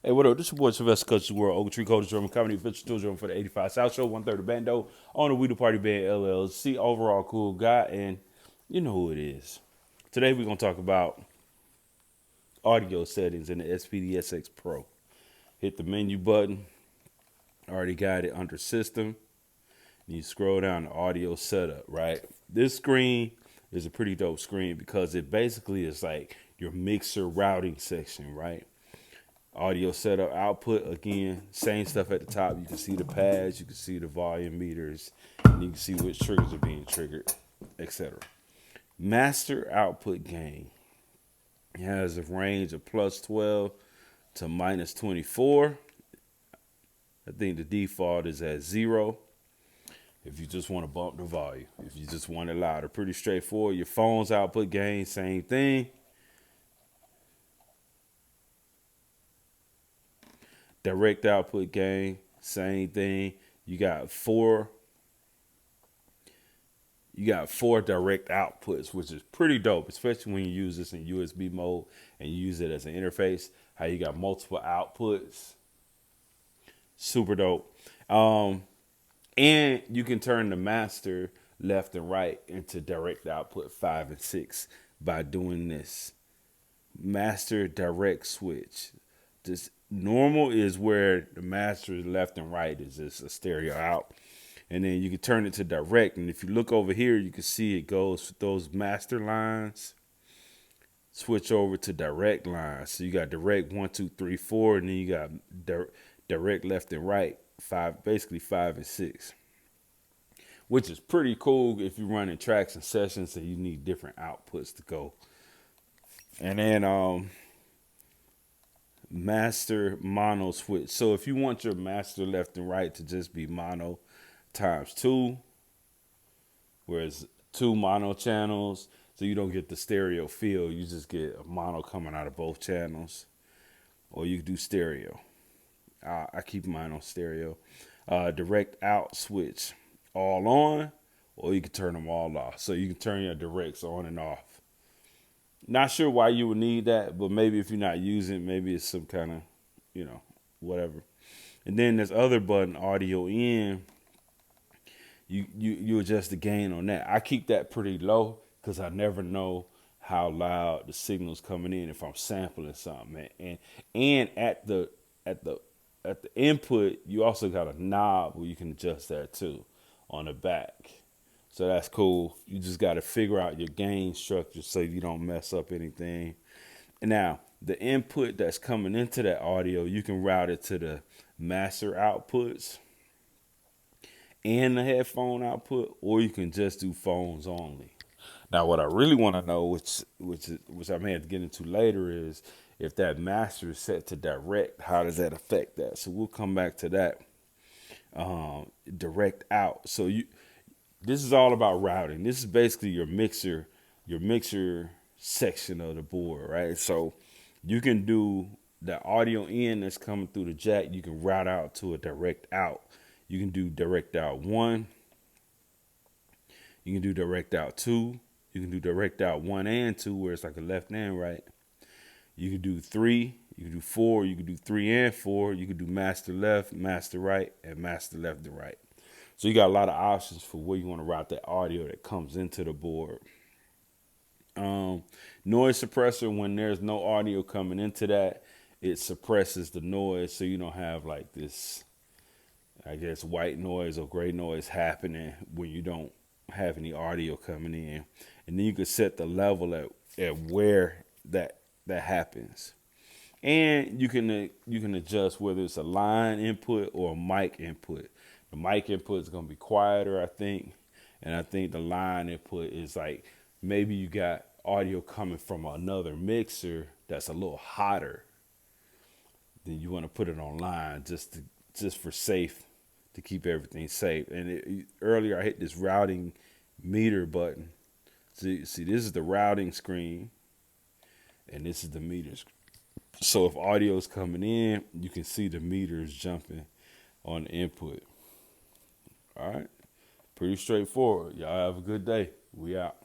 Hey, what up? This your boy Sylvester CutZooWorld, Oak Tree Coldest Drum Comedy Official Tour Drum for the 85 South Show, 1/3 bando on the We the Party Band LLC. Overall cool guy, and you know who it is. Today we're gonna talk about audio settings in the SPD-SX Pro. Hit the menu button. Already got it under System. And you scroll down to Audio Setup. Right. This screen is a pretty dope screen because it basically is like your mixer routing section. Right. Audio setup, output, again, same stuff at the top. You can see the pads, you can see the volume meters, and you can see which triggers are being triggered, etc. Master output gain. It has a range of plus 12 to minus 24. I think the default is at 0. If you just want to bump the volume, if you just want it louder, pretty straightforward. Your phone's output gain, same thing. Direct output gain, same thing. You got four direct outputs, which is pretty dope, especially when you use this in USB mode and you use it as an interface. How you got multiple outputs, super dope. And you can turn the master left and right into direct output 5 and 6 by doing this. Master direct switch. This normal is where the master is left and right, is just a stereo out. And then you can turn it to direct. And if you look over here, you can see it goes with those master lines. Switch over to direct lines. So you got direct 1, 2, 3, 4, and then you got direct left and right, 5, basically 5 and 6. Which is pretty cool if you're running tracks and sessions and you need different outputs to go. And then master mono switch. So if you want your master left and right to just be mono times 2, whereas 2 mono channels, so you don't get the stereo feel, you just get a mono coming out of both channels. Or you can do stereo. I keep mine on stereo. Direct out switch, all on, or you can turn them all off. So you can turn your directs on and off. Not sure why you would need that, but maybe if you're not using it, maybe it's some kind of, whatever. And then this other button, audio in, you adjust the gain on that. I keep that pretty low because I never know how loud the signal's coming in if I'm sampling something. And at the input, you also got a knob where you can adjust that too on the back. So that's cool. You just got to figure out your gain structure so you don't mess up anything. And now, the input that's coming into that audio, you can route it to the master outputs and the headphone output, or you can just do phones only. Now, what I really want to know, which I may have to get into later, is if that master is set to direct, how does that affect that? So we'll come back to that. Direct out. So this is all about routing. This is basically your mixer section of the board, right? So you can do the audio in that's coming through the jack. You can route out to a direct out. You can do direct out 1. You can do direct out 2. You can do direct out 1 and 2, where it's like a left and right. You can do 3. You can do 4. You can do 3 and 4. You can do master left, master right, and master left and right. So you got a lot of options for where you want to route that audio that comes into the board. Noise suppressor, when there's no audio coming into that, it suppresses the noise so you don't have like this, I guess, white noise or gray noise happening when you don't have any audio coming in. And then you can set the level at where that happens. And you can adjust whether it's a line input or a mic input. The mic input is going to be quieter, I think. And I think the line input is like maybe you got audio coming from another mixer that's a little hotter. Then you want to put it on line just for safe, to keep everything safe. And earlier I hit this routing meter button. See, this is the routing screen. And this is the meter screen. So if audio is coming in, you can see the meters jumping on the input. All right. Pretty straightforward. Y'all have a good day. We out.